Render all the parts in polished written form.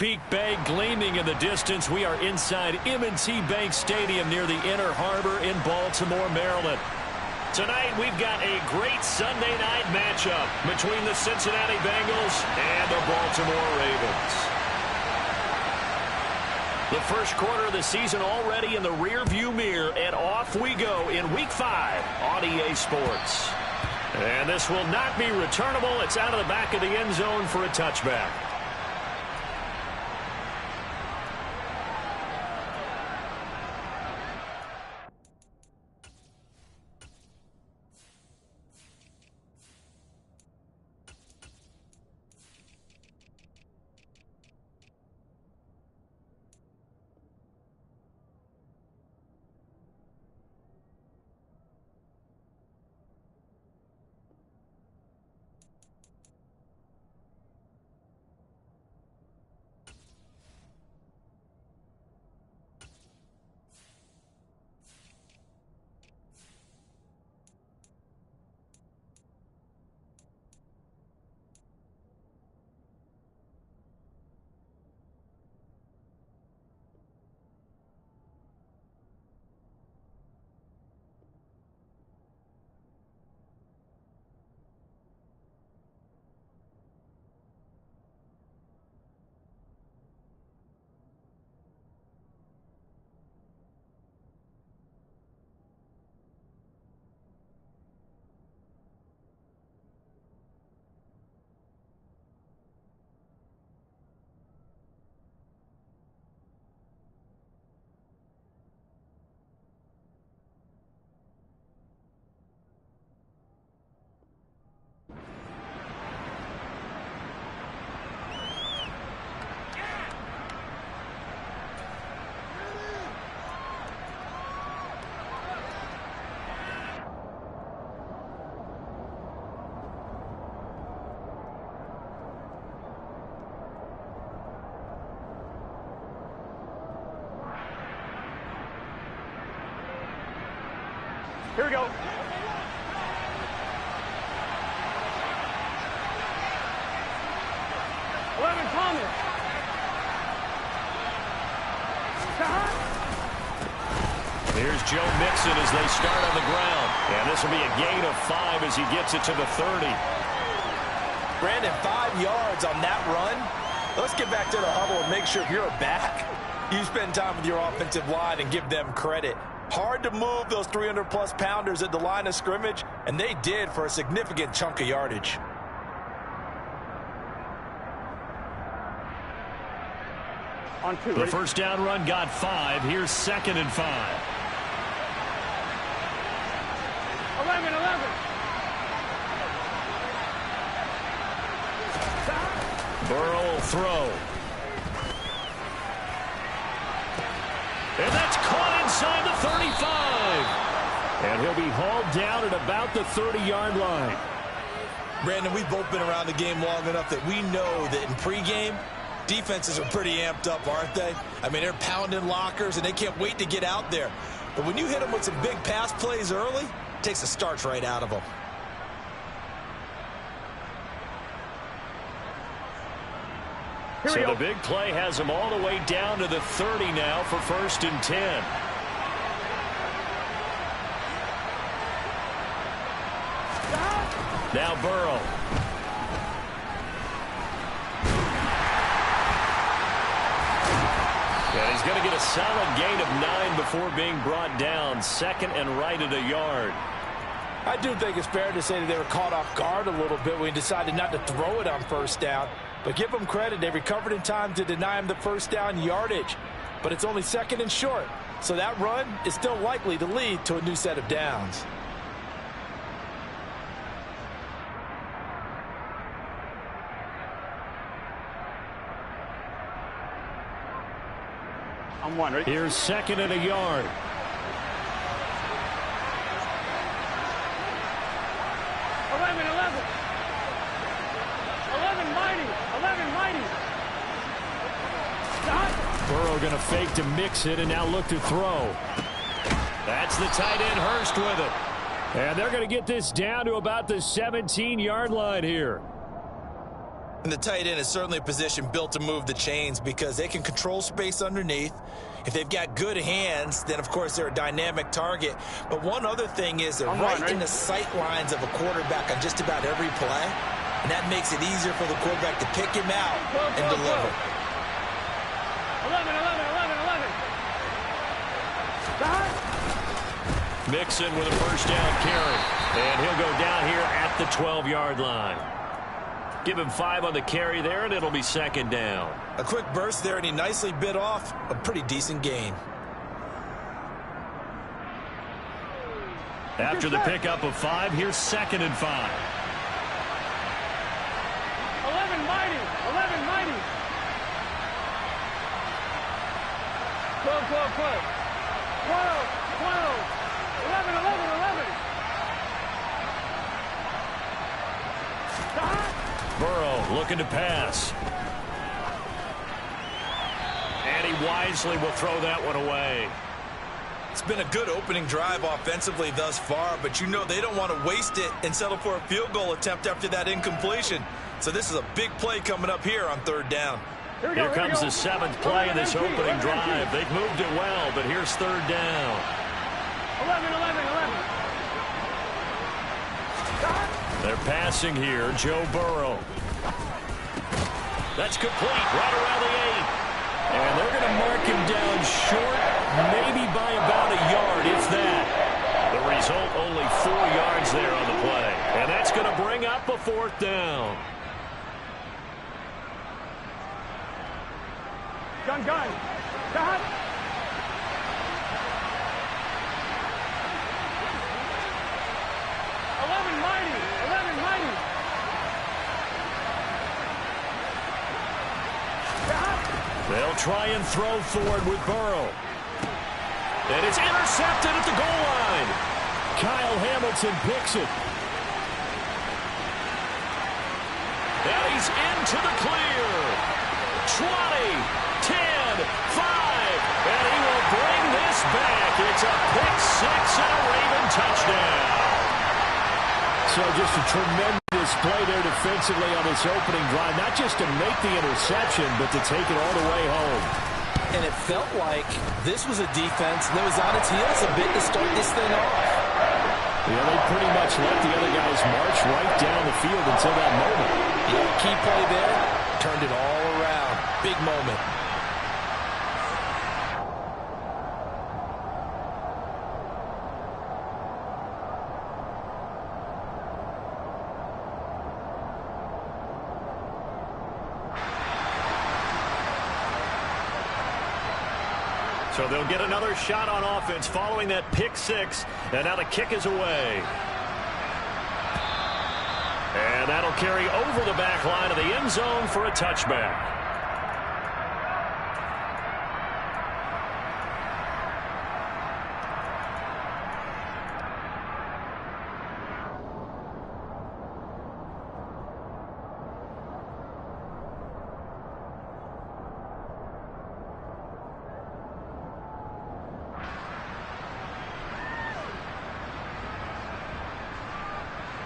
Chesapeake Bay gleaming in the distance. We are inside M&T Bank Stadium near the Inner Harbor in Baltimore, Maryland. Tonight, we've got a great Sunday night matchup between the Cincinnati Bengals and the Baltimore Ravens. The first quarter of the season already in the rearview mirror, and off we go in Week 5 on EA Sports. And this will not be returnable. It's out of the back of the end zone for a touchback. Here we go. 11 Thomas. Here's Joe Mixon as they start on the ground. And this will be a gain of 5 as he gets it to the 30. Brandon, 5 yards on that run. Let's get back to the huddle and make sure you're back. You spend time with your offensive line and give them credit. Hard to move those 300-plus pounders at the line of scrimmage, and they did for a significant chunk of yardage. On 2. The first down run got 5. Here's 2nd and 5. 11. Burrow will throw. And that's caught inside the 35. And he'll be hauled down at about the 30-yard line. Brandon, we've both been around the game long enough that we know that in pregame, defenses are pretty amped up, aren't they? I mean, they're pounding lockers, and they can't wait to get out there. But when you hit them with some big pass plays early, it takes the starch right out of them. So the big play has them all the way down to the 30 now for 1st and 10. Now Burrow. And he's going to get a solid gain of 9 before being brought down. 2nd and right at a yard. I do think it's fair to say that they were caught off guard a little bit when he decided not to throw it on 1st down. But give them credit. They recovered in time to deny him the 1st down yardage. But it's only 2nd and short. So that run is still likely to lead to a new set of downs. I'm 1, right? Here's 2nd and a yard. 11 mighty. Burrow going to fake to mix it and now look to throw. That's the tight end Hurst with it. And they're going to get this down to about the 17-yard line here. And the tight end is certainly a position built to move the chains because they can control space underneath. If they've got good hands, then, of course, they're a dynamic target. But one other thing is they're right in the sight lines of a quarterback on just about every play. And that makes it easier for the quarterback to pick him out and deliver. 11, 11, 11, 11. Mixon with a first down carry. And he'll go down here at the 12-yard line. Give him 5 on the carry there, and it'll be second down. A quick burst there, and he nicely bit off a pretty decent gain. After the pickup of 5, here's 2nd and 5. 11 mighty. 11 mighty. 12, 12, 12. 12, 12. 11, 11, 11. Burrow looking to pass. And he wisely will throw that one away. It's been a good opening drive offensively thus far, but you know they don't want to waste it and settle for a field goal attempt after that incompletion. So this is a big play coming up here on 3rd down. Here comes the 7th play of this opening drive. They've moved it well, but here's 3rd down. 11, 11, 11. They're passing here, Joe Burrow. That's complete, right around the 8. And they're going to mark him down short, maybe by about a yard, if that. The result, only 4 yards there on the play. And that's going to bring up a 4th down. Gun, gun. Gun. 11 mighty. 11 mighty. They'll try and throw forward with Burrow. And it's intercepted at the goal line. Kyle Hamilton picks it. And he's into the clear. 20, 10, 5. And he will bring this back. It's a pick 6 and a Raven touchdown. So just a tremendous play there defensively on this opening drive. Not just to make the interception, but to take it all the way home. And it felt like this was a defense that was on its heels a bit to start this thing off. Yeah, they pretty much let the other guys march right down the field until that moment. Yeah, key play there, turned it all around. Big moment. So they'll get another shot on offense following that pick 6. And now the kick is away. And that'll carry over the back line of the end zone for a touchback.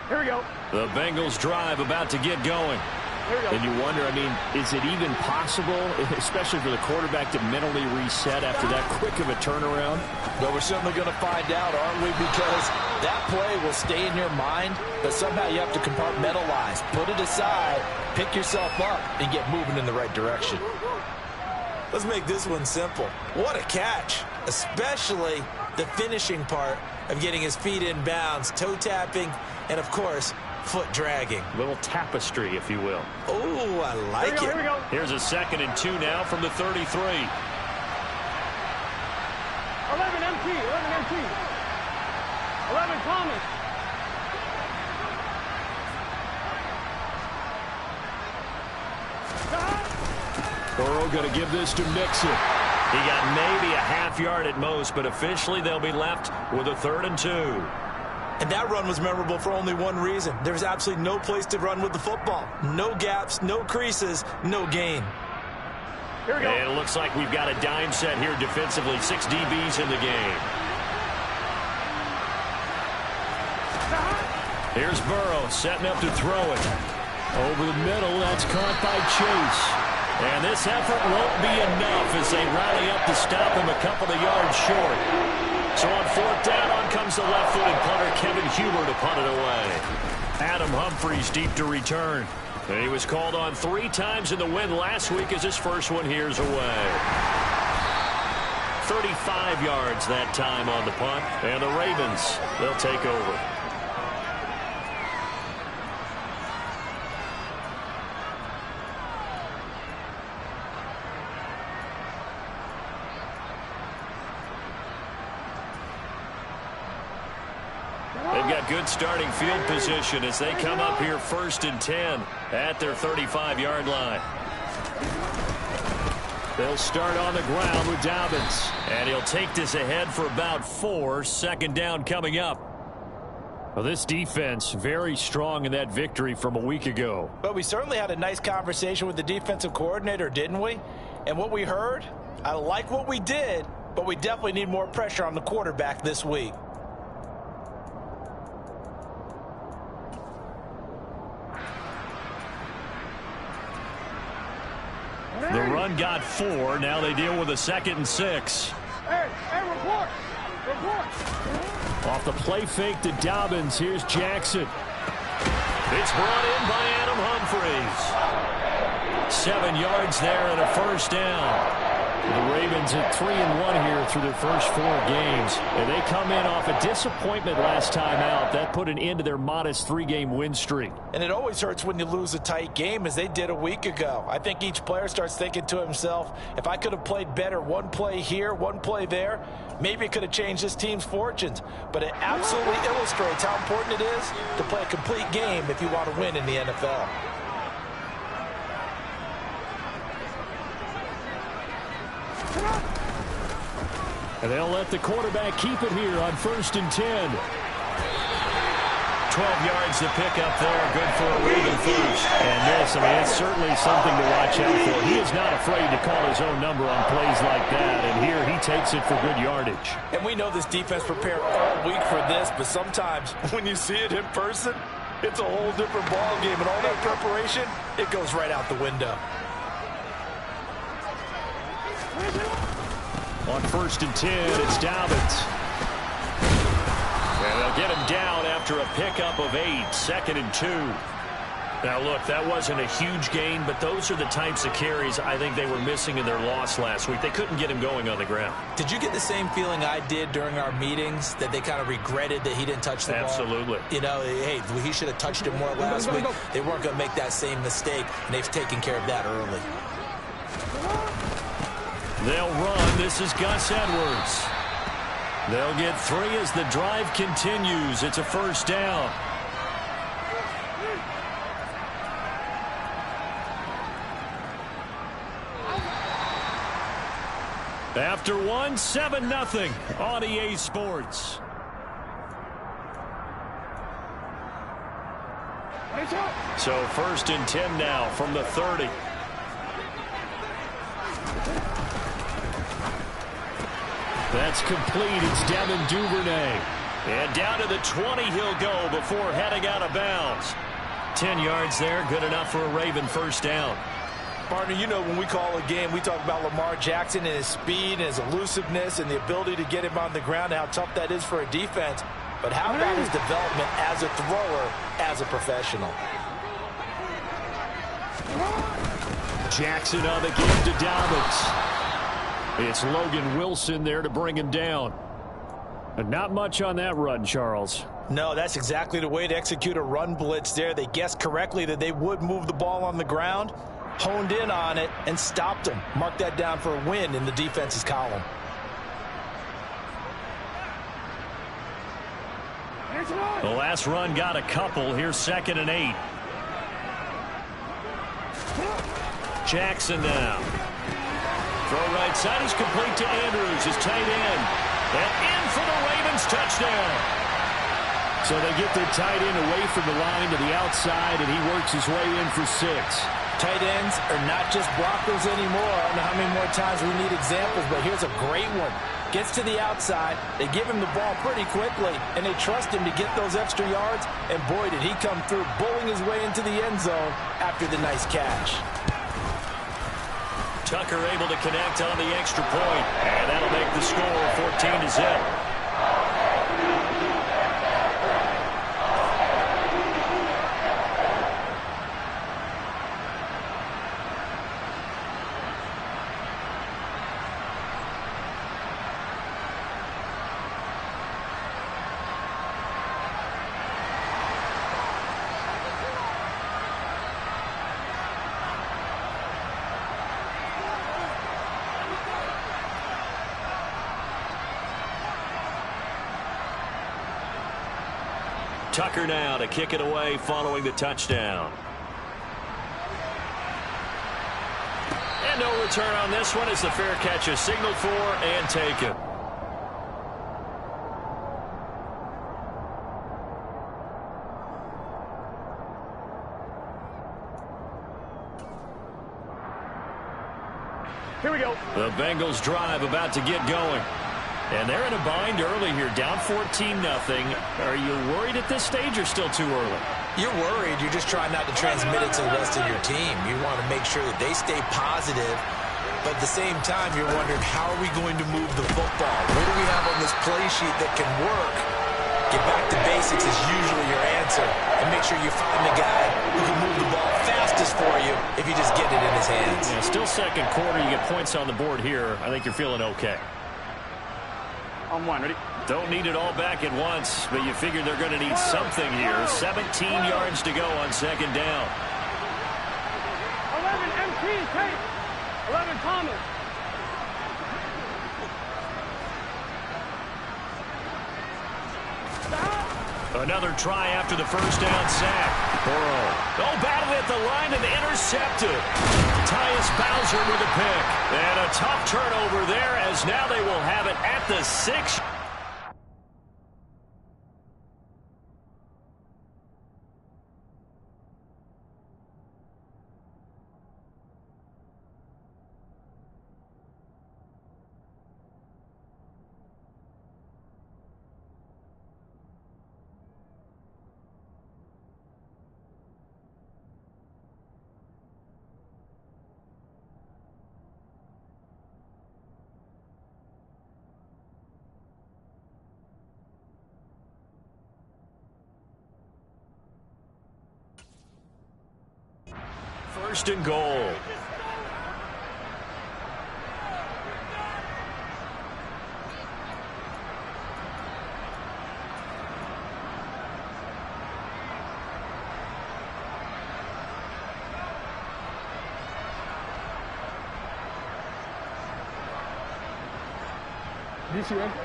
Here we go. The Bengals drive about to get going. Here we go. And you wonder, I mean, is it even possible, especially for the quarterback, to mentally reset after that quick of a turnaround? But we're certainly going to find out, aren't we? Because that play will stay in your mind, but somehow you have to compartmentalize, put it aside, pick yourself up, and get moving in the right direction. Let's make this one simple. What a catch, especially the finishing part of getting his feet in bounds, toe tapping, and, of course, foot dragging. Little tapestry, if you will. Oh, I like it. Here we go. Here's a 2nd and 2 now from the 33. 11 MT. 11 MT. 11 Thomas. Burrow going to give this to Mixon. He got maybe a half yard at most, but officially they'll be left with a 3rd and 2. And that run was memorable for only one reason. There was absolutely no place to run with the football. No gaps, no creases, no gain. Here we go. And it looks like we've got a dime set here defensively. 6 DBs in the game. Here's Burrow setting up to throw it. Over the middle, that's caught by Chase. And this effort won't be enough as they rally up to stop him a couple of yards short. So on fourth down, on comes the left-footed punter, Kevin Huber, to punt it away. Adam Humphries deep to return. And he was called on 3 times in the win last week as his first one here's away. 35 yards that time on the punt. And the Ravens, they'll take over. They've got good starting field position as they come up here 1st and 10 at their 35-yard line. They'll start on the ground with Dobbins. And he'll take this ahead for about 4. 2nd down coming up. Well, this defense very strong in that victory from a week ago. But we certainly had a nice conversation with the defensive coordinator, didn't we? And what we heard, I like what we did, but we definitely need more pressure on the quarterback this week. The run got 4. Now they deal with a 2nd and 6. Hey, report. Off the play fake to Dobbins. Here's Jackson. It's brought in by Adam Humphries. 7 yards there and a 1st down. The Ravens at 3-1 here through their first 4 games. And they come in off a disappointment last time out. That put an end to their modest 3-game win streak. And it always hurts when you lose a tight game, as they did a week ago. I think each player starts thinking to himself, if I could have played better one play here, one play there, maybe it could have changed this team's fortunes. But it absolutely illustrates how important it is to play a complete game if you want to win in the NFL. And they'll let the quarterback keep it here on 1st and 10. 12 yards to pick up there. Good for a Raven first. And this, I mean, it's certainly something to watch out for. He is not afraid to call his own number on plays like that. And here he takes it for good yardage. And we know this defense prepared all week for this, but sometimes when you see it in person, it's a whole different ball game. And all that preparation, it goes right out the window. On 1st and 10, it's Dobbins. And they'll get him down after a pickup of 8. 2nd and 2. Now, look, that wasn't a huge gain, but those are the types of carries I think they were missing in their loss last week. They couldn't get him going on the ground. Did you get the same feeling I did during our meetings, that they kind of regretted that he didn't touch the ball? Absolutely. You know, hey, he should have touched it more last week. They weren't going to make that same mistake, and they've taken care of that early. They'll run. This is Gus Edwards. They'll get 3 as the drive continues. It's a 1st down. After 1, 7-0 on EA Sports. So 1st and 10 now from the 30. That's complete. It's Devin Duvernay. And down to the 20 he'll go before heading out of bounds. 10 yards there, good enough for a Raven 1st down. Partner, you know when we call a game, we talk about Lamar Jackson and his speed and his elusiveness and the ability to get him on the ground and how tough that is for a defense. But how about his development as a thrower, as a professional? Jackson on the give to Dobbins. It's Logan Wilson there to bring him down. But not much on that run, Charles. No, that's exactly the way to execute a run blitz there. They guessed correctly that they would move the ball on the ground, honed in on it, and stopped him. Mark that down for a win in the defense's column. The last run got a couple. Here's 2nd and 8. Jackson now. Throw right side is complete to Andrews, his tight end. And in for the Ravens touchdown. So they get their tight end away from the line to the outside, and he works his way in for 6. Tight ends are not just blockers anymore. I don't know how many more times we need examples, but here's a great one. Gets to the outside. They give him the ball pretty quickly, and they trust him to get those extra yards. And boy, did he come through, bowling his way into the end zone after the nice catch. Tucker able to connect on the extra point, and that'll make the score 14-0. Tucker now to kick it away following the touchdown. And no return on this one as the fair catch is signaled for and taken. Here we go. The Bengals drive about to get going. And they're in a bind early here, down 14-0. Are you worried at this stage or still too early? You're worried. You're just trying not to transmit it to the rest of your team. You want to make sure that they stay positive. But at the same time, you're wondering, how are we going to move the football? What do we have on this play sheet that can work? Get back to basics is usually your answer. And make sure you find the guy who can move the ball fastest for you if you just get it in his hands. Yeah, still second quarter. You get points on the board here. I think you're feeling okay. On one, ready? Don't need it all back at once, but you figure they're going to need something here. 17 yards to go on second down. 11 MT, take. 11 Thomas. Another try after the first down sack. Burrow. Oh, battled at the line and intercepted. Tyus Bowser with a pick. And a tough turnover there as now they will have it at the 6. First and goal.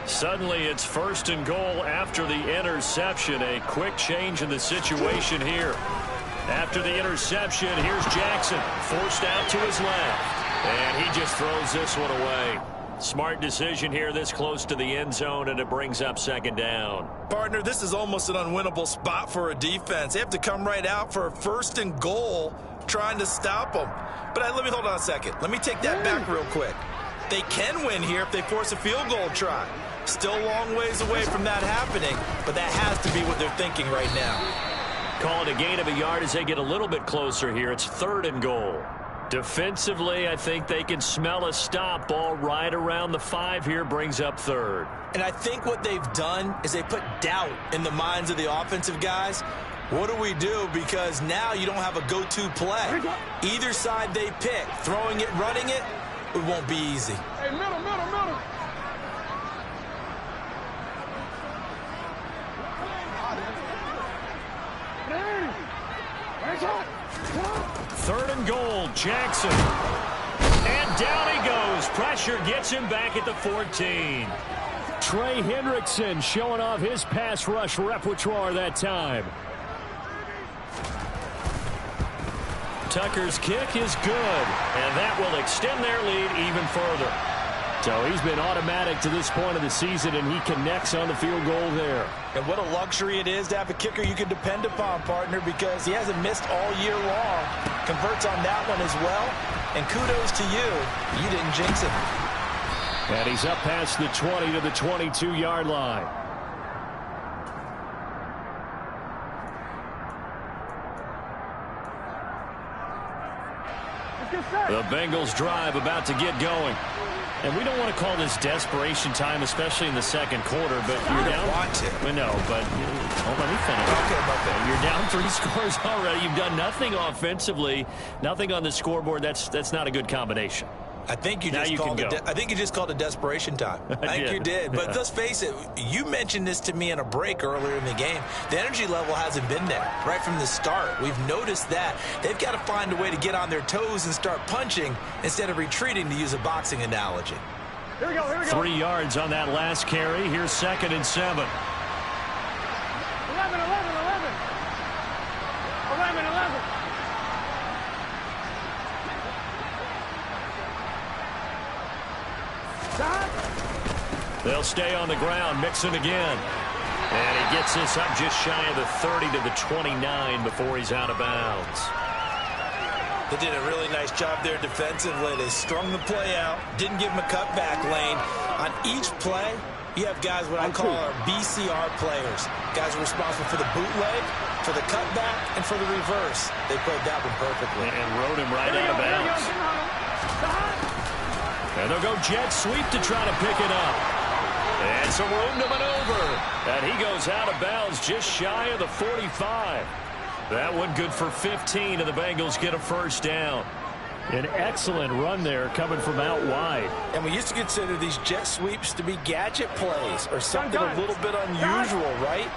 Suddenly it's first and goal after the interception. A quick change in the situation here. After the interception, here's Jackson, forced out to his left. And he just throws this one away. Smart decision here this close to the end zone, and it brings up second down. Partner, this is almost an unwinnable spot for a defense. They have to come right out for a first and goal trying to stop them. But let me hold on a second. Let me take that back real quick. They can win here if they force a field goal try. Still a long ways away from that happening, but that has to be what they're thinking right now. Call it a gain of a yard as they get a little bit closer here. It's third and goal. Defensively, I think they can smell a stop. Ball right around the 5 here, brings up third. And I think what they've done is they put doubt in the minds of the offensive guys. What do we do? Because now you don't have a go-to play. Either side they pick, throwing it, running it, it won't be easy. Hey, middle. Third and goal, Jackson. And down he goes. Pressure gets him back at the 14. Trey Hendrickson showing off his pass rush repertoire that time. Tucker's kick is good, and that will extend their lead even further. So he's been automatic to this point of the season, and he connects on the field goal there. And what a luxury it is to have a kicker you can depend upon, partner, because he hasn't missed all year long. Converts on that one as well. And kudos to you. You didn't jinx it. And he's up past the 20 to the 22-yard line. The Bengals drive about to get going. And we don't want to call this desperation time, especially in the second quarter, but you're down. Want to. I know, but let me finish. Okay. You're down 3 scores already. You've done nothing offensively, nothing on the scoreboard. That's not a good combination. I think you just called it desperation time. I think you did. But let's face it, you mentioned this to me in a break earlier in the game. The energy level hasn't been there right from the start. We've noticed that. They've got to find a way to get on their toes and start punching instead of retreating, to use a boxing analogy. Here we go. 3 yards on that last carry. Here's 2nd and 7. 11. 11. They'll stay on the ground. Mixon again. And he gets this up just shy of the 30 to the 29 before he's out of bounds. They did a really nice job there defensively. They strung the play out, didn't give him a cutback lane. On each play, you have guys what I call our BCR players. Guys are responsible for the bootleg, for the cutback, and for the reverse. They played that one perfectly. And rode him right out of bounds. And they'll go jet sweep to try to pick it up. And some room to maneuver. And he goes out of bounds just shy of the 45. That one good for 15, and the Bengals get a first down. An excellent run there coming from out wide. And we used to consider these jet sweeps to be gadget plays or something a little bit unusual, right?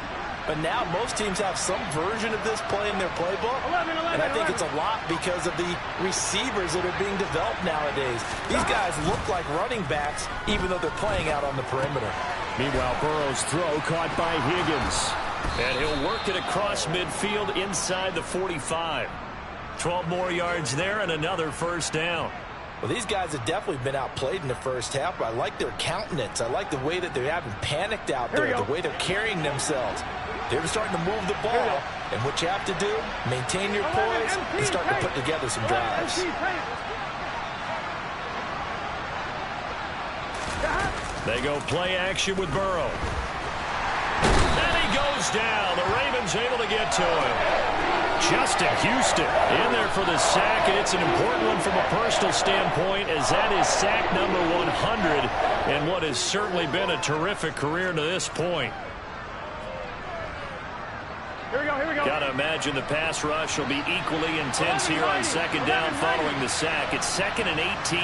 But now most teams have some version of this play in their playbook. And I think it's a lot because of the receivers that are being developed nowadays. These guys look like running backs even though they're playing out on the perimeter. Meanwhile, Burrow's throw caught by Higgins. And he'll work it across midfield inside the 45. 12 more yards there and another first down. Well, these guys have definitely been outplayed in the first half, but I like their countenance. I like the way that they haven't panicked out there, the way they're carrying themselves. They're starting to move the ball, and what you have to do, maintain your poise and start to put together some drives. They go play action with Burrow. And he goes down. The Ravens able to get to him. Justin Houston in there for the sack, and it's an important one from a personal standpoint, as that is sack number 100 and what has certainly been a terrific career to this point. Here we go. Got to imagine the pass rush will be equally intense here on second down following the sack. It's 2nd and 18.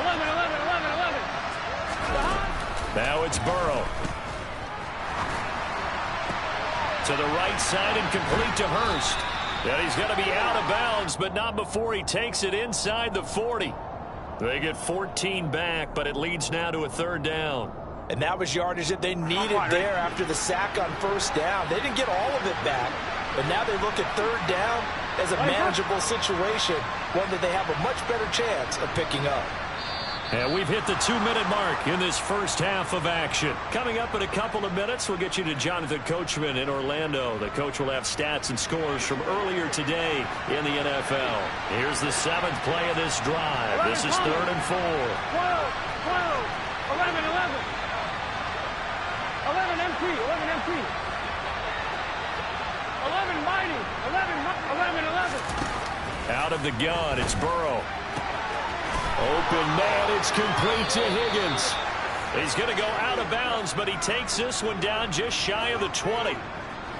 11. Now it's Burrow. To the right side and complete to Hurst. And he's going to be out of bounds, but not before he takes it inside the 40. They get 14 back, but it leads now to a 3rd down. And that was yardage that they needed there after the sack on first down. They didn't get all of it back, but now they look at 3rd down as a manageable situation, one that they have a much better chance of picking up. And we've hit the 2-minute mark in this first half of action. Coming up in a couple of minutes, we'll get you to Jonathan Coachman in Orlando. The coach will have stats and scores from earlier today in the NFL. Here's the 7th play of this drive. This is 3rd and 4. 12. 11. 11 MT. 11 mighty. 11. Out of the gun, it's Burrow. Open man, it's complete to Higgins. He's going to go out of bounds, but he takes this one down just shy of the 20.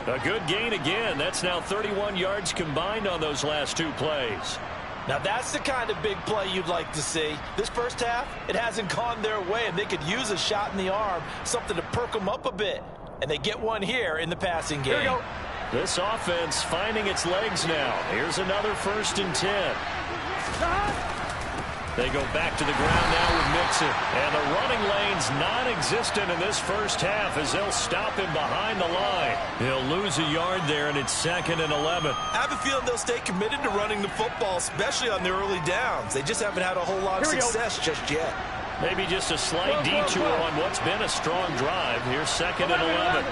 A good gain again. That's now 31 yards combined on those last 2 plays. Now that's the kind of big play you'd like to see. This first half, it hasn't gone their way, and they could use a shot in the arm, something to perk them up a bit. And they get one here in the passing game. Here we go. This offense finding its legs now. Here's another 1st and 10. They go back to the ground now with Mixon. And the running lane's non-existent in this first half as they'll stop him behind the line. He'll lose a yard there, and it's 2nd and 11. I have a feeling they'll stay committed to running the football, especially on their early downs. They just haven't had a whole lot of success just yet. Maybe just a slight detour on what's been a strong drive. Here's 2nd and 11.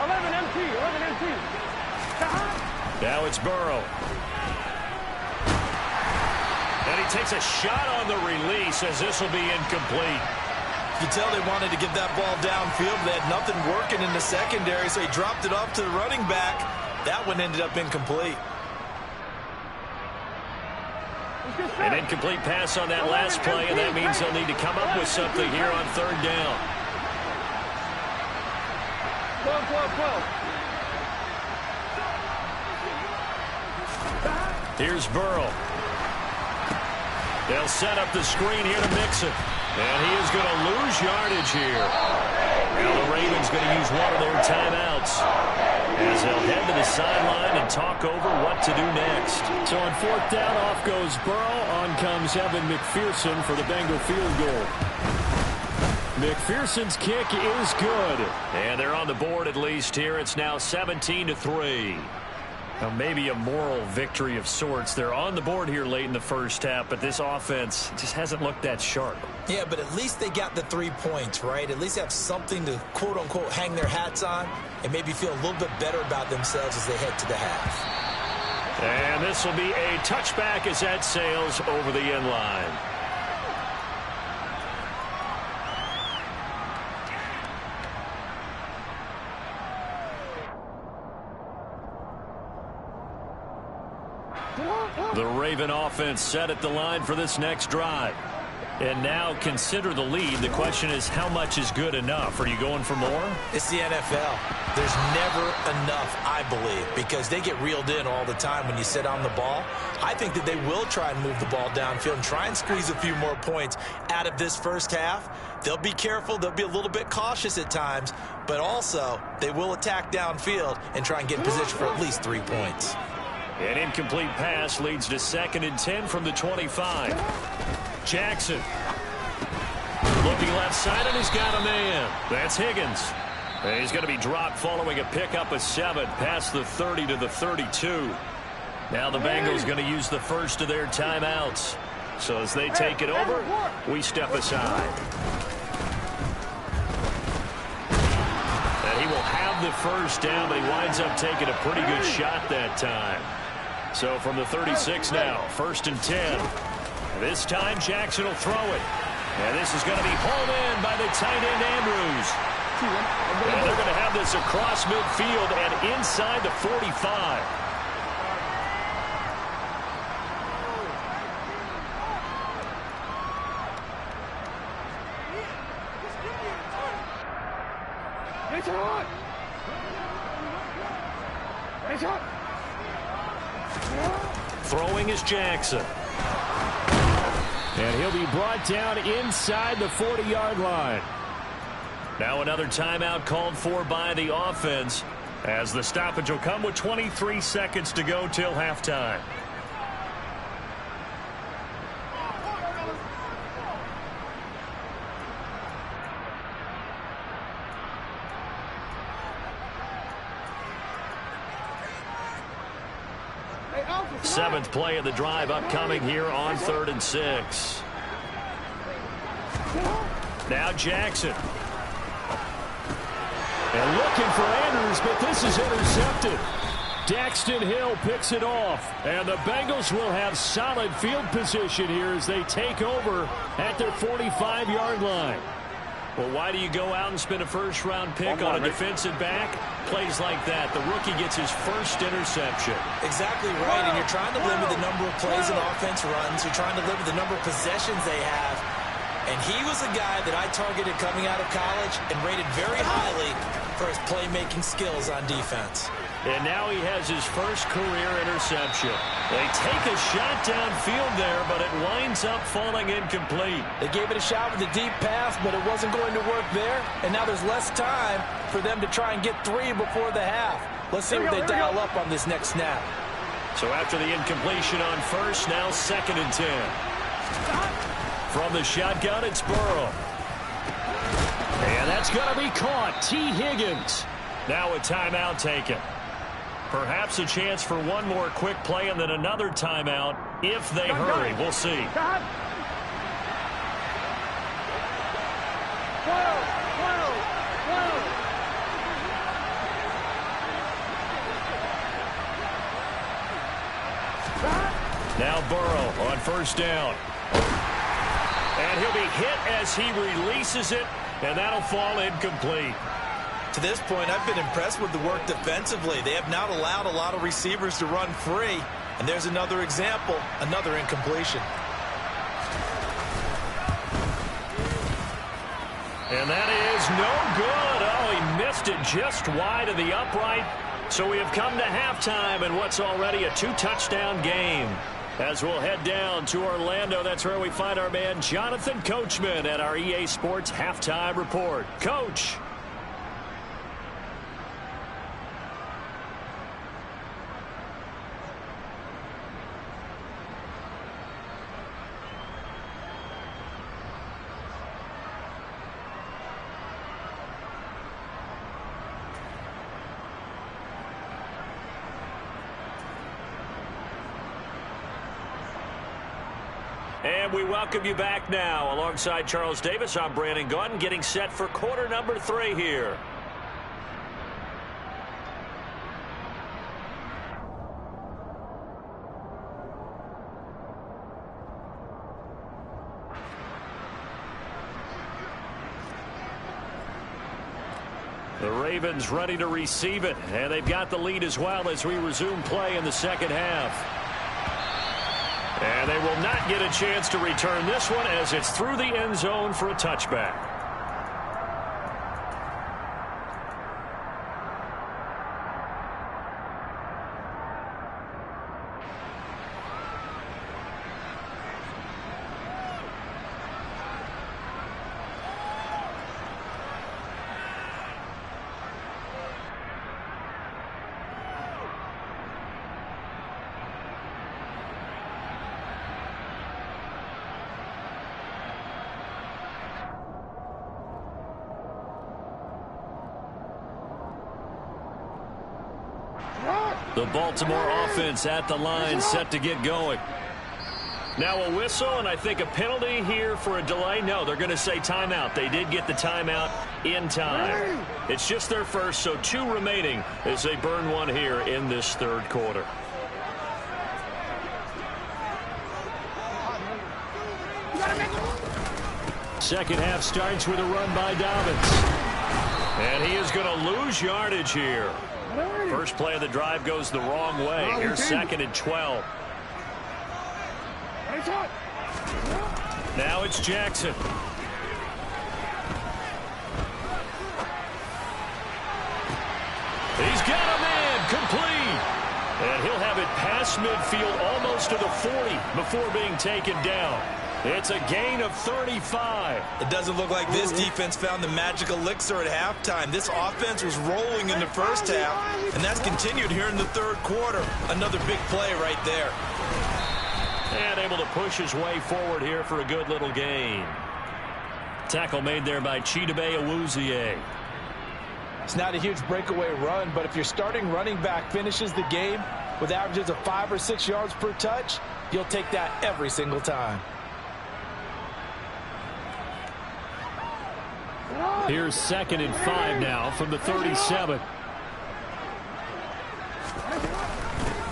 11 MT. Now it's Burrow. takes a shot on the release as this will be incomplete. You can tell they wanted to get that ball downfield. They had nothing working in the secondary, so he dropped it off to the running back. That one ended up incomplete. An incomplete pass on that last play, and that means they'll need to come up with something here on third down. 12. Here's Burrow. They'll set up the screen here to Mixon. And he is going to lose yardage here. Now the Ravens going to use one of their timeouts as they'll head to the sideline and talk over what to do next. So on fourth down, off goes Burrow. On comes Evan McPherson for the Bengal field goal. McPherson's kick is good. And they're on the board at least here. It's now 17-3. Now maybe a moral victory of sorts. They're on the board here late in the first half, but this offense just hasn't looked that sharp. Yeah, but at least they got the 3 points, right? At least they have something to, quote-unquote, hang their hats on and maybe feel a little bit better about themselves as they head to the half. And this will be a touchback as that sails over the end line. The Raven offense set at the line for this next drive. And now consider the lead. The question is, how much is good enough? Are you going for more? It's the NFL. There's never enough, I believe, because they get reeled in all the time when you sit on the ball. I think that they will try and move the ball downfield and try and squeeze a few more points out of this first half. They'll be careful. They'll be a little bit cautious at times, but also they will attack downfield and try and get in position for at least 3 points. An incomplete pass leads to 2nd and 10 from the 25. Jackson looking left side, and he's got a man. That's Higgins. And he's going to be dropped following a pickup of 7 past the 30 to the 32. Now the Bengals going to use the first of their timeouts. So as they take it over, we step aside. And he will have the first down, but he winds up taking a pretty good shot that time. So from the 36 now, 1st and 10. This time Jackson will throw it. And this is going to be hauled in by the tight end Andrews. And they're going to have this across midfield and inside the 45. Throwing is Jackson. And he'll be brought down inside the 40-yard line. Now another timeout called for by the offense as the stoppage will come with 23 seconds to go till halftime. Seventh play of the drive upcoming here on 3rd and 6. Now Jackson. And looking for Andrews, but this is intercepted. Daxton Hill picks it off. And the Bengals will have solid field position here as they take over at their 45-yard line. Well, why do you go out and spend a first-round pick on a defensive back? Plays like that. The rookie gets his first interception. Exactly right, and you're trying to limit the number of plays and offense runs. You're trying to limit the number of possessions they have. And he was a guy that I targeted coming out of college and rated very highly for his playmaking skills on defense. And now he has his first career interception. They take a shot downfield there, but it winds up falling incomplete. They gave it a shot with a deep pass, but it wasn't going to work there. And now there's less time for them to try and get 3 before the half. Let's see what they dial up on this next snap. So after the incompletion on first, now 2nd and 10. From the shotgun, it's Burrow. And that's going to be caught. T. Higgins. Now a timeout taken. Perhaps a chance for one more quick play and then another timeout if they hurry. We'll see. Now Burrow on first down. And he'll be hit as he releases it, and that'll fall incomplete. To this point, I've been impressed with the work defensively. They have not allowed a lot of receivers to run free. And there's another example, another incompletion. And that is no good. Oh, he missed it just wide of the upright. So we have come to halftime in what's already a 2-touchdown game. As we'll head down to Orlando, that's where we find our man Jonathan Coachman at our EA Sports Halftime Report. Coach. And we welcome you back now. Alongside Charles Davis, I'm Brandon Gaudin, getting set for quarter number 3 here. The Ravens ready to receive it, and they've got the lead as well as we resume play in the second half. And they will not get a chance to return this one as it's through the end zone for a touchback. The Baltimore offense at the line, set to get going. Now a whistle, and I think a penalty here for a delay. No, they're going to say timeout. They did get the timeout in time. It's just their first, so 2 remaining as they burn one here in this third quarter. Second half starts with a run by Dobbins. And he is going to lose yardage here. First play of the drive goes the wrong way. Here's 2nd and 12. Now it's Jackson. He's got a man complete. And he'll have it past midfield almost to the 40 before being taken down. It's a gain of 35. It doesn't look like this defense found the magic elixir at halftime. This offense was rolling in the first half, and that's continued here in the third quarter. Another big play right there. And able to push his way forward here for a good little gain. Tackle made there by Chidobe Awuzie. It's not a huge breakaway run, but if your starting running back finishes the game with averages of 5 or 6 yards per touch, you'll take that every single time. Here's 2nd and 5 now from the 37.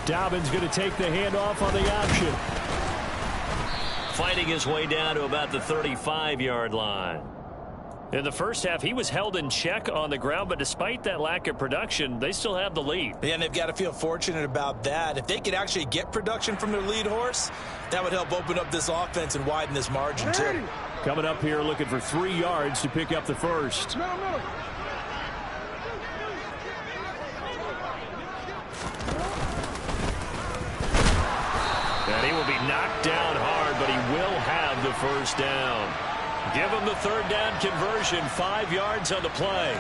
Dobbins going to take the handoff on the option. Fighting his way down to about the 35-yard line. In the first half, he was held in check on the ground, but despite that lack of production, they still have the lead. Yeah, and they've got to feel fortunate about that. If they could actually get production from their lead horse, that would help open up this offense and widen this margin, too. Coming up here looking for 3 yards to pick up the first. And he will be knocked down hard, but he will have the first down. Give him the third down conversion, 5 yards on the play.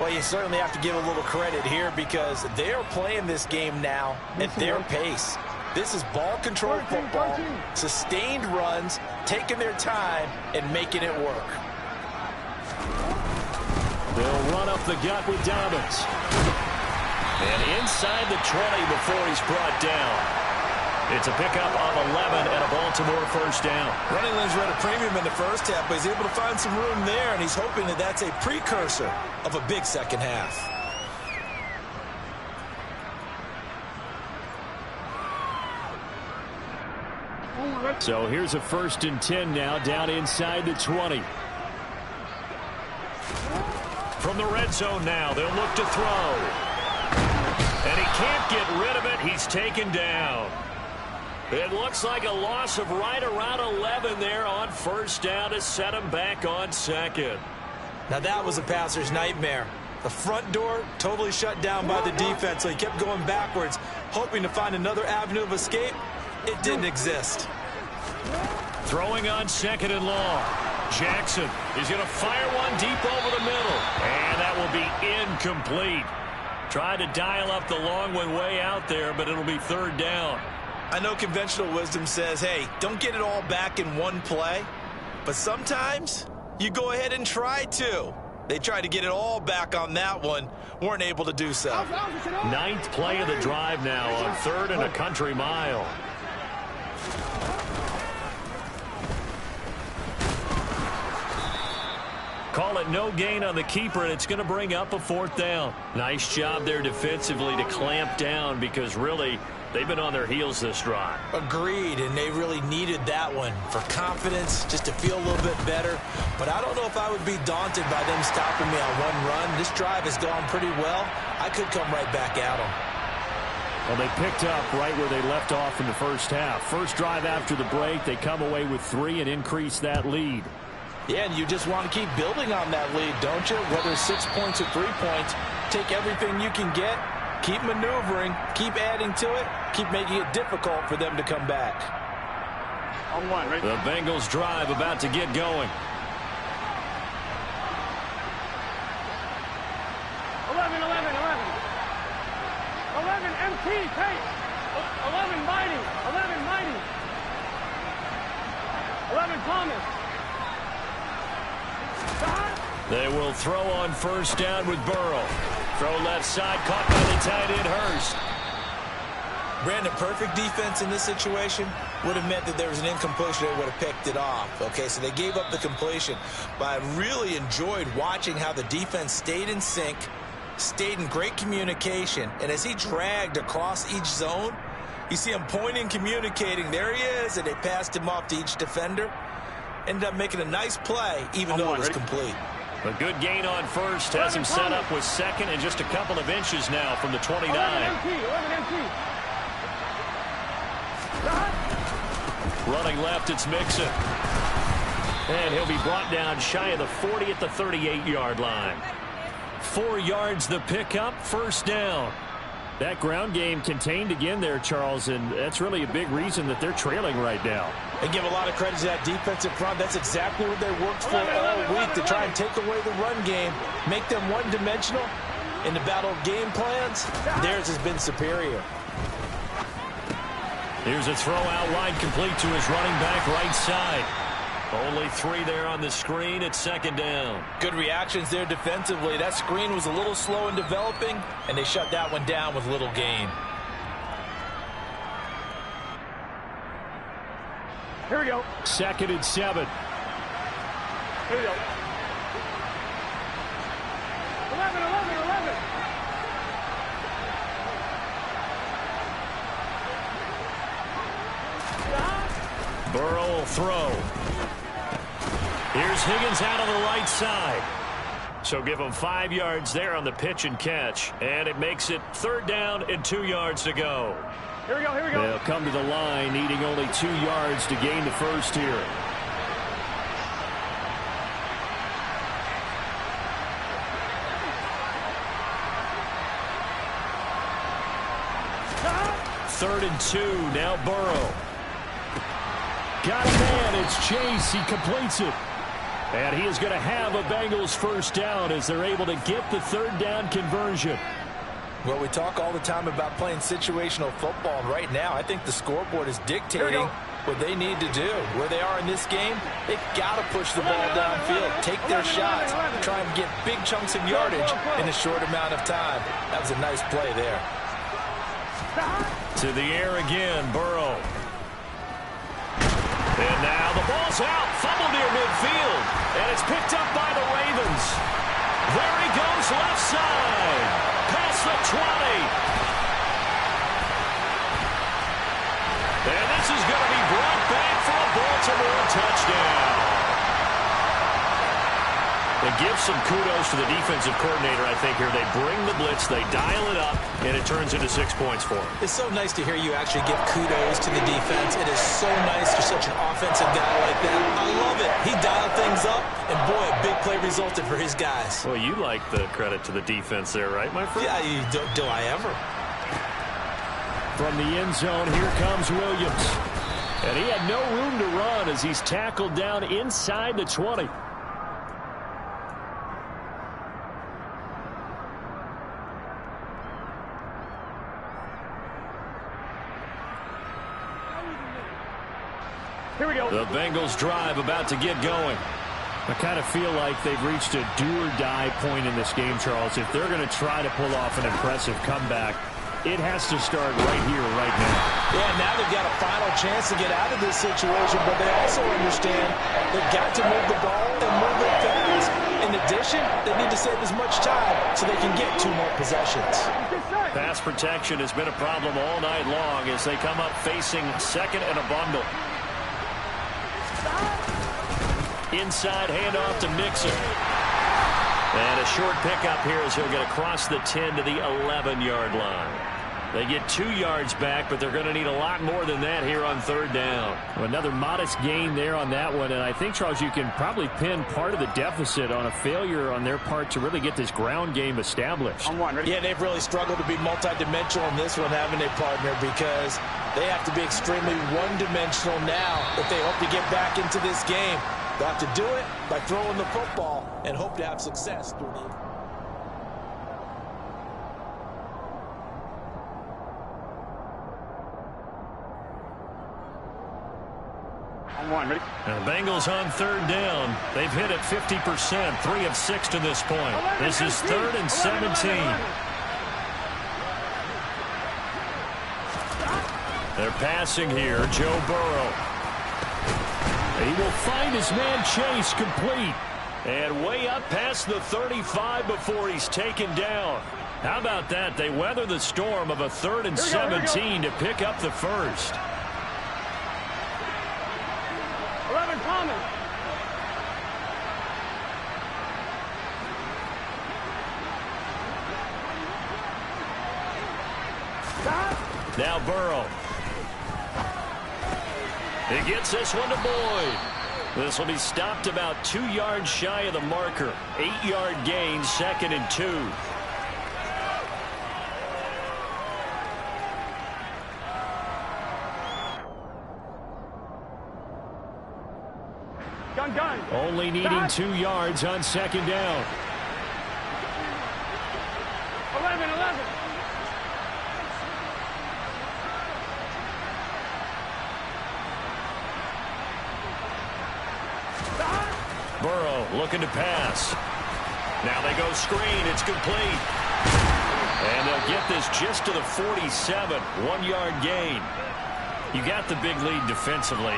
Well, you certainly have to give a little credit here because they are playing this game now at their pace. This is ball control football, sustained runs, taking their time and making it work. They'll run up the gut with Dobbins. And inside the 20 before he's brought down. It's a pickup of 11 and a Baltimore first down. Running lanes were at a premium in the first half, but he's able to find some room there, and he's hoping that that's a precursor of a big second half. So here's a 1st and 10 now, down inside the 20. From the red zone now, they'll look to throw. And he can't get rid of it. He's taken down. It looks like a loss of right around 11 there on 1st down to set him back on 2nd. Now that was a passer's nightmare. The front door totally shut down by the defense, so he kept going backwards, hoping to find another avenue of escape. It didn't exist. Throwing on 2nd and long. Jackson is going to fire one deep over the middle. And that will be incomplete. Tried to dial up the long one way out there, but it'll be 3rd down. I know conventional wisdom says, hey, don't get it all back in one play. But sometimes you go ahead and try to. They tried to get it all back on that one. Weren't able to do so. 9th play of the drive now on 3rd and a country mile. Call it no gain on the keeper, and it's going to bring up a 4th down. Nice job there defensively to clamp down, because really they've been on their heels this drive. Agreed, and they really needed that one for confidence, just to feel a little bit better. But I don't know if I would be daunted by them stopping me on one run. This drive has gone pretty well. I could come right back at them. Well, they picked up right where they left off in the 1st half. First drive after the break, they come away with 3 and increase that lead. Yeah, and you just want to keep building on that lead, don't you? Whether it's 6 points or 3 points, take everything you can get, keep maneuvering, keep adding to it, keep making it difficult for them to come back. On one, right? The Bengals drive about to get going. 11 MT, Tate. 11 Mighty. 11 Mighty. 11 Thomas. They will throw on 1st down with Burrow. Throw left side, caught by the tight end, Hurst. Brandon, perfect defense in this situation would have meant that there was an incompletion. They would have picked it off. Okay, so they gave up the completion. But I really enjoyed watching how the defense stayed in sync, stayed in great communication. And as he dragged across each zone, you see him pointing, communicating. There he is, and they passed him off to each defender. Ended up making a nice play, even though it was complete. A good gain on 1st has him set up with 2nd and just a couple of inches now from the 29. 11 MT. Running left, it's Mixon. And he'll be brought down shy of the 40 at the 38-yard line. 4 yards the pickup, 1st down. That ground game contained again there, Charles, and that's really a big reason that they're trailing right now. They give a lot of credit to that defensive front. That's exactly what they worked for all week, to try and take away the run game, make them one-dimensional. In the battle of game plans, theirs has been superior. Here's a throw out wide, complete to his running back right side. Only 3 there on the screen at 2nd down. Good reactions there defensively. That screen was a little slow in developing, and they shut that one down with little gain. Here we go. 2nd and 7. Here we go. 11. Burrow will throw. Here's Higgins out on the right side. So give him 5 yards there on the pitch and catch. And it makes it 3rd down and 2 yards to go. Here we go. They'll come to the line, needing only 2 yards to gain the 1st here. Third and 2, now Burrow. Got a man, it's Chase, he completes it. And he is going to have a Bengals 1st down as they're able to get the 3rd down conversion. Well, we talk all the time about playing situational football, and right now I think the scoreboard is dictating what they need to do. Where they are in this game, they've got to push the ball downfield, take their shots, try and get big chunks of yardage in a short amount of time. That was a nice play there. To the air again, Burrow. And now the ball's out, fumble near midfield, and it's picked up by the Ravens. There he goes left side, past the 20. And this is going to be brought give some kudos to the defensive coordinator, I think, here. They bring the blitz, they dial it up, and it turns into 6 points for them. It's so nice to hear you actually give kudos to the defense. It is so nice for such an offensive guy like that. I love it. He dialed things up, and boy, a big play resulted for his guys. Well, you like the credit to the defense there, right, my friend? Yeah, do I ever? From the end zone, here comes Williams. And he had no room to run as he's tackled down inside the 20. Here we go. The Bengals drive about to get going. I kind of feel like they've reached a do-or-die point in this game, Charles. If they're going to try to pull off an impressive comeback, it has to start right here, right now. Yeah, now they've got a final chance to get out of this situation, but they also understand they've got to move the ball and move it fast. In addition, they need to save as much time so they can get 2 more possessions. Pass protection has been a problem all night long as they come up facing second and a bundle. Inside handoff to Mixon. And a short pickup here as he'll get across the 10 to the 11-yard line. They get 2 yards back, but they're going to need a lot more than that here on 3rd down. Well, another modest gain there on that one, and I think, Charles, you can probably pin part of the deficit on a failure on their part to really get this ground game established. Yeah, they've really struggled to be multidimensional in this one, haven't they, partner, because they have to be extremely one-dimensional now if they hope to get back into this game. They'll have to do it by throwing the football and hope to have success through the... Ready? And the Bengals on 3rd down. They've hit it 50%, 3 of 6 to this point. This is 3rd and 17. They're passing here. Joe Burrow. He will find his man Chase complete. And way up past the 35 before he's taken down. How about that? They weather the storm of a 3rd and 17 to pick up the first. 11 coming. Stop. Now Burrow. He gets this one to Boyd. This will be stopped about 2 yards shy of the marker. 8-yard gain, 2nd and 2. Gun. Only needing 2 yards on 2nd down. 11. Burrow looking to pass. Now they go screen. It's complete. And they'll get this just to the 47. 1-yard gain. You got the big lead defensively.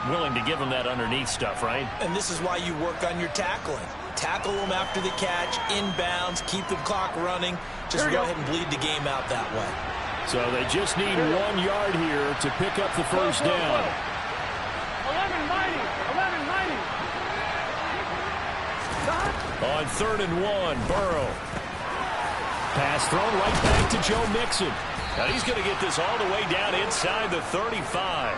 Willing to give them that underneath stuff, right? And this is why you work on your tackling. Tackle them after the catch, inbounds, keep the clock running. Just go ahead and bleed the game out that way. So they just need 1 yard here to pick up the first down. 11 mighty. On 3rd and 1, Burrow. Pass thrown right back to Joe Mixon. Now he's going to get this all the way down inside the 35.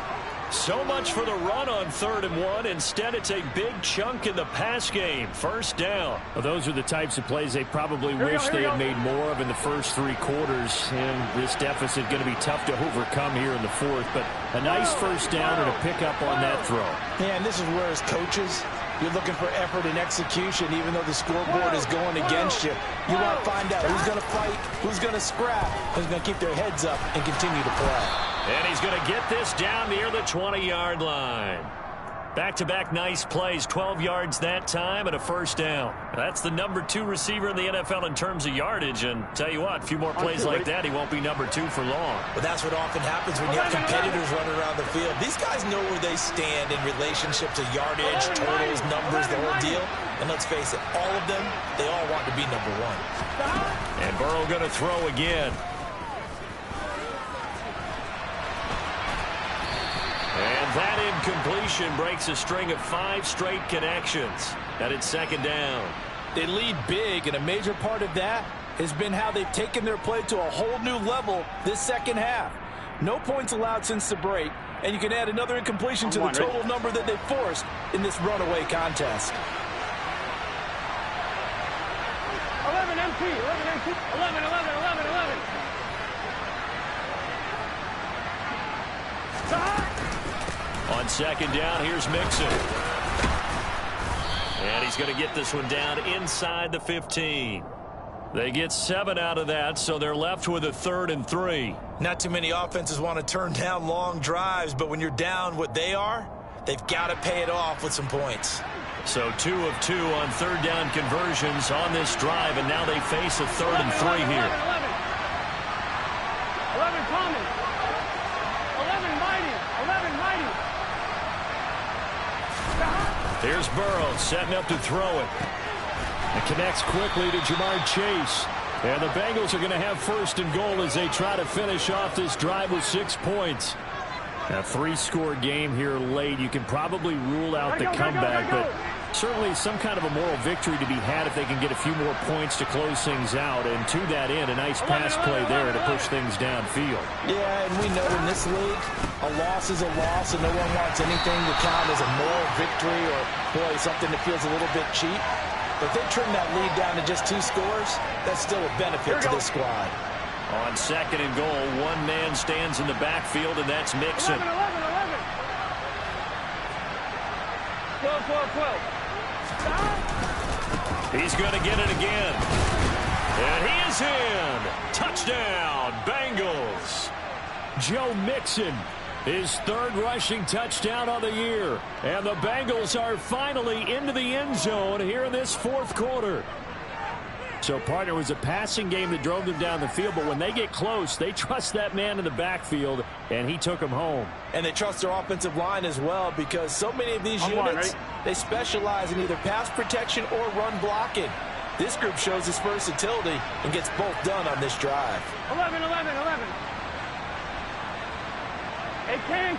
So much for the run on 3rd and 1. Instead, it's a big chunk in the pass game. First down. Well, those are the types of plays they probably wish they had made more of in the first 3 quarters. And this deficit going to be tough to overcome here in the 4th. But a nice first down and a pickup on that throw. Yeah, and this is where, as coaches, you're looking for effort and execution, even though the scoreboard is going against you. You want to find out who's going to fight, who's going to scrap, who's going to keep their heads up and continue to play. And he's going to get this down near the 20-yard line. Back-to-back nice plays, 12 yards that time and a first down. That's the number 2 receiver in the NFL in terms of yardage. And tell you what, a few more plays like that, he won't be number 2 for long. But that's what often happens when you have competitors running around the field. These guys know where they stand in relationship to yardage, totals, numbers, the whole deal. And let's face it, all of them, they all want to be number 1. And Burrow going to throw again. And that incompletion breaks a string of 5 straight connections. And it's 2nd down. They lead big, and a major part of that has been how they've taken their play to a whole new level this second half. No points allowed since the break, and you can add another incompletion to the total number that they've forced in this runaway contest. 11 MP, 11 MP, 11, 11, 11, 11. On second down, here's Mixon. And he's going to get this one down inside the 15. They get 7 out of that, so they're left with a 3rd and 3. Not too many offenses want to turn down long drives, but when you're down what they are, they've got to pay it off with some points. So 2 of 2 on 3rd down conversions on this drive, and now they face a 3rd and 3 here. 11 Common. 11 Mighty. 11 Mighty. Here's Burrow setting up to throw it. It connects quickly to Jamar Chase. And the Bengals are going to have 1st and goal as they try to finish off this drive with 6 points. A 3-score game here late. You can probably rule out the comeback, but certainly some kind of a moral victory to be had if they can get a few more points to close things out. And to that end, a nice pass play there to push things downfield. Yeah, and we know in this league, a loss is a loss, and no one wants anything to count as a moral victory or, boy, something that feels a little bit cheap. But if they trim that lead down to just 2 scores, that's still a benefit to this squad. On 2nd and goal, one man stands in the backfield, and that's Mixon. 11, 11, 11. 12, 12, 12. He's going to get it again. And he is in. Touchdown, Bengals. Joe Mixon, his 3rd rushing touchdown on the year. And the Bengals are finally into the end zone here in this 4th quarter. So, partner, it was a passing game that drove them down the field, but when they get close, they trust that man in the backfield, and he took them home. And they trust their offensive line as well, because so many of these units, they specialize in either pass protection or run blocking. This group shows its versatility and gets both done on this drive. 11, 11, 11. It can.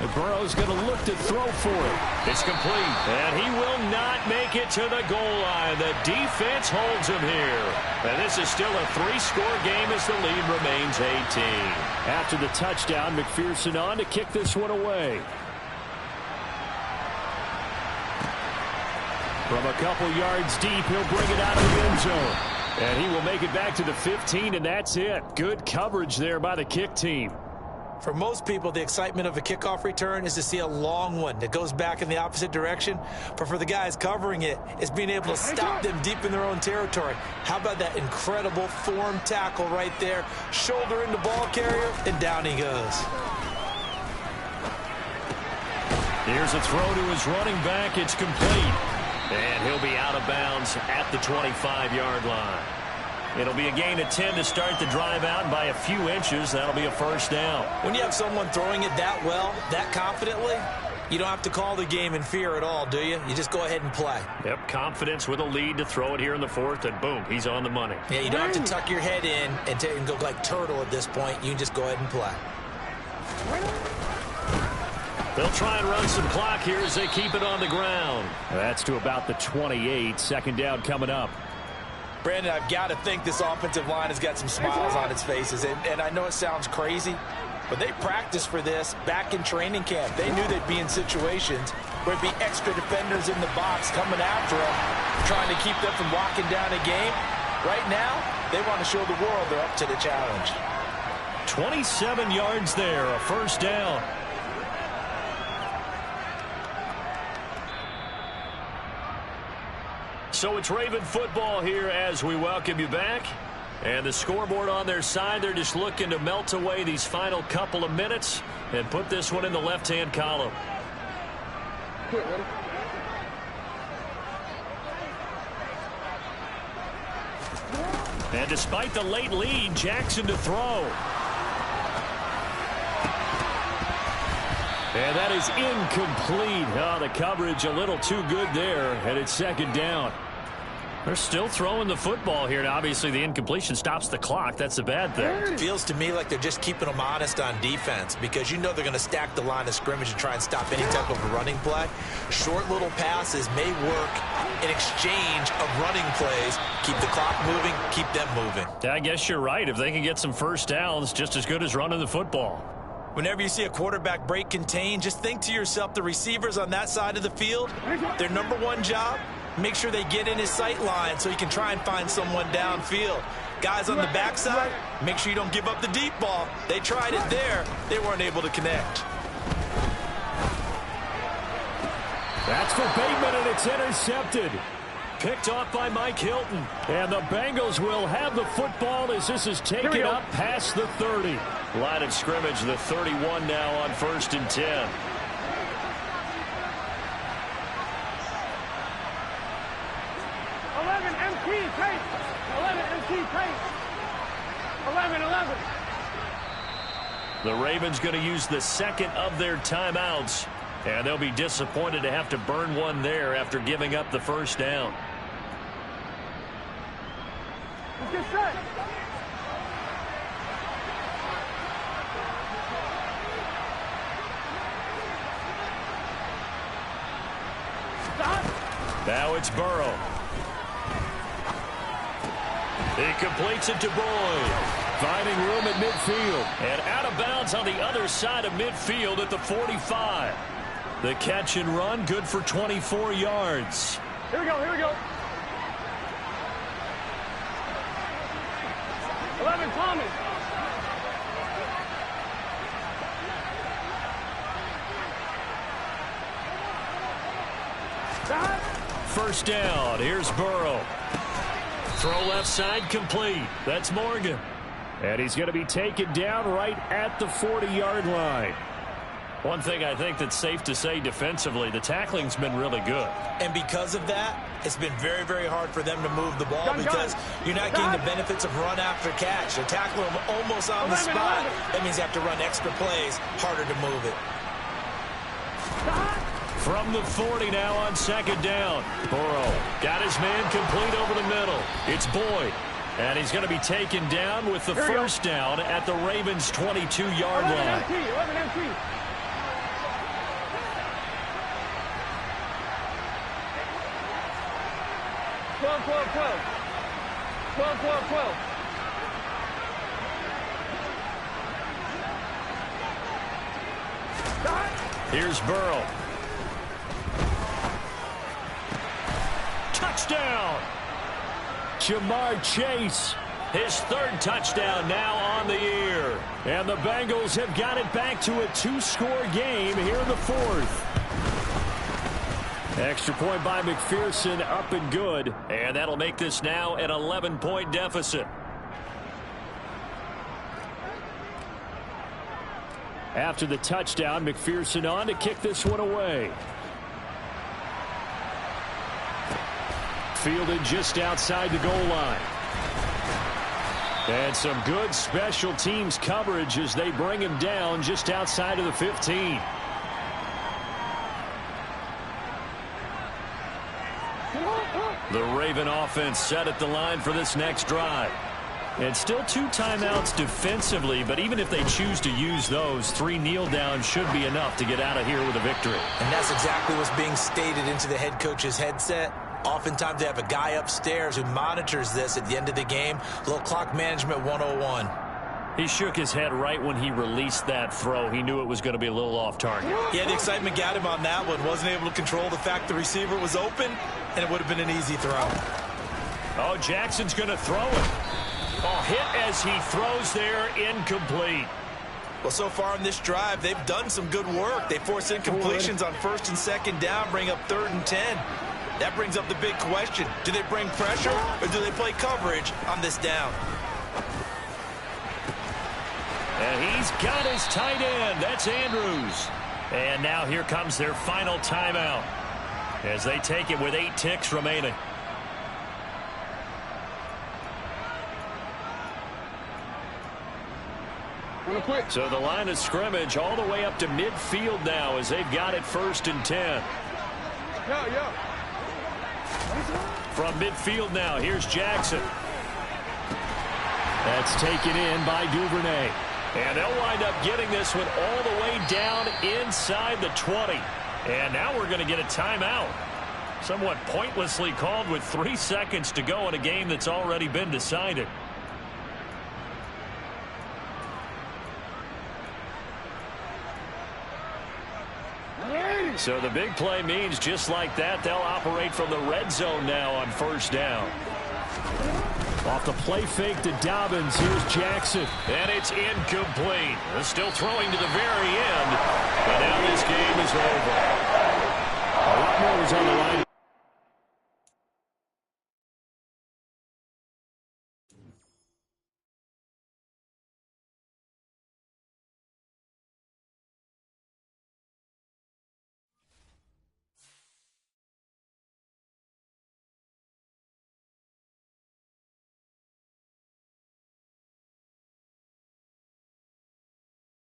And Burrow's going to look to throw for it. It's complete, and he will not make it to the goal line. The defense holds him here. And this is still a 3-score game as the lead remains 18. After the touchdown, McPherson on to kick this one away. From a couple yards deep, he'll bring it out of the end zone. And he will make it back to the 15, and that's it. Good coverage there by the kick team. For most people, the excitement of a kickoff return is to see a long one that goes back in the opposite direction. But for the guys covering it, it's being able to stop them deep in their own territory. How about that incredible form tackle right there? Shoulder into ball carrier, and down he goes. Here's a throw to his running back. It's complete. And he'll be out of bounds at the 25-yard line. It'll be a gain of 10 to start the drive out by a few inches. That'll be a 1st down. When you have someone throwing it that well, that confidently, you don't have to call the game in fear at all, do you? You just go ahead and play. Yep, confidence with a lead to throw it here in the 4th, and boom, he's on the money. Yeah, you don't have to tuck your head in and go like turtle at this point. You can just go ahead and play. They'll try and run some clock here as they keep it on the ground. That's to about the 28. 2nd down coming up. Brandon, I've got to think this offensive line has got some smiles on its faces. And I know it sounds crazy, but they practiced for this back in training camp. They knew they'd be in situations where it'd be extra defenders in the box coming after them, trying to keep them from locking down a game. Right now, they want to show the world they're up to the challenge. 27 yards there, a 1st down. So it's Raven football here as we welcome you back. And the scoreboard on their side, they're just looking to melt away these final couple of minutes and put this one in the left-hand column. And despite the late lead, Jackson to throw. And that is incomplete. Oh, the coverage a little too good there, and it's 2nd down. They're still throwing the football here, and obviously the incompletion stops the clock. That's a bad thing. It feels to me like they're just keeping them honest on defense because you know they're going to stack the line of scrimmage and try and stop any type of a running play. Short little passes may work in exchange of running plays. Keep the clock moving, keep them moving. I guess you're right. If they can get some first downs, just as good as running the football. Whenever you see a quarterback break contain, just think to yourself, the receivers on that side of the field, their number one job, make sure they get in his sight line so he can try and find someone downfield. Guys on the backside, make sure you don't give up the deep ball. They tried it there. They weren't able to connect. That's for Bateman, and it's intercepted. Picked off by Mike Hilton. And the Bengals will have the football as this is taken up past the 30. Line of scrimmage, the 31 now on 1st and 10. Pace. 11 MT pace. 11. The Ravens going to use the second of their timeouts, and they'll be disappointed to have to burn one there after giving up the first down. Let's get set. Stop. Now it's Burrow. He completes it to Boyd. Finding room at midfield. And out of bounds on the other side of midfield at the 45. The catch and run, good for 24 yards. Here we go. 11, Thomas. Stop. First down. Here's Burrow. Throw left side complete. That's Morgan. And he's going to be taken down right at the 40-yard line. One thing I think that's safe to say defensively, the tackling's been really good. And because of that, it's been very, very hard for them to move the ball because you're not getting the benefits of run after catch. They're tackling them almost on the spot. That means you have to run extra plays, harder to move it. From the 40 now on second down. Burrow got his man complete over the middle. It's Boyd. And he's going to be taken down with the first down at the Ravens' 22-yard line. 11 MT. 12. Here's Burrow. Touchdown! Jamar Chase. His third touchdown now on the year. And the Bengals have got it back to a 2-score game here in the fourth. Extra point by McPherson, up and good. And that'll make this now an 11-point deficit. After the touchdown, McPherson on to kick this one away. Fielded just outside the goal line. And some good special teams coverage as they bring him down just outside of the 15. The Raven offense set at the line for this next drive. And still 2 timeouts defensively, but even if they choose to use those, 3 kneel downs should be enough to get out of here with a victory. And that's exactly what's being stated into the head coach's headset. Oftentimes they have a guy upstairs who monitors this at the end of the game. Little clock management 101. He shook his head right when he released that throw. He knew it was going to be a little off target. Yeah, the excitement got him on that one. Wasn't able to control the fact the receiver was open, and it would have been an easy throw. Oh, Jackson's going to throw it. Oh, hit as he throws there, incomplete. Well, so far in this drive, they've done some good work. They force incompletions on 1st and 2nd down, bring up 3rd and 10. That brings up the big question. Do they bring pressure or do they play coverage on this down? And he's got his tight end. That's Andrews. And now here comes their final timeout as they take it with 8 ticks remaining. So the line of scrimmage all the way up to midfield now as they've got it 1st and 10. From midfield now, here's Jackson. That's taken in by Duvernay. And they'll wind up getting this one all the way down inside the 20. And now we're going to get a timeout. Somewhat pointlessly called with 3 seconds to go in a game that's already been decided. So the big play means just like that, they'll operate from the red zone now on first down. Off the play fake to Dobbins. Here's Jackson. And it's incomplete. They're still throwing to the very end. But now this game is over. A lot more is on the line.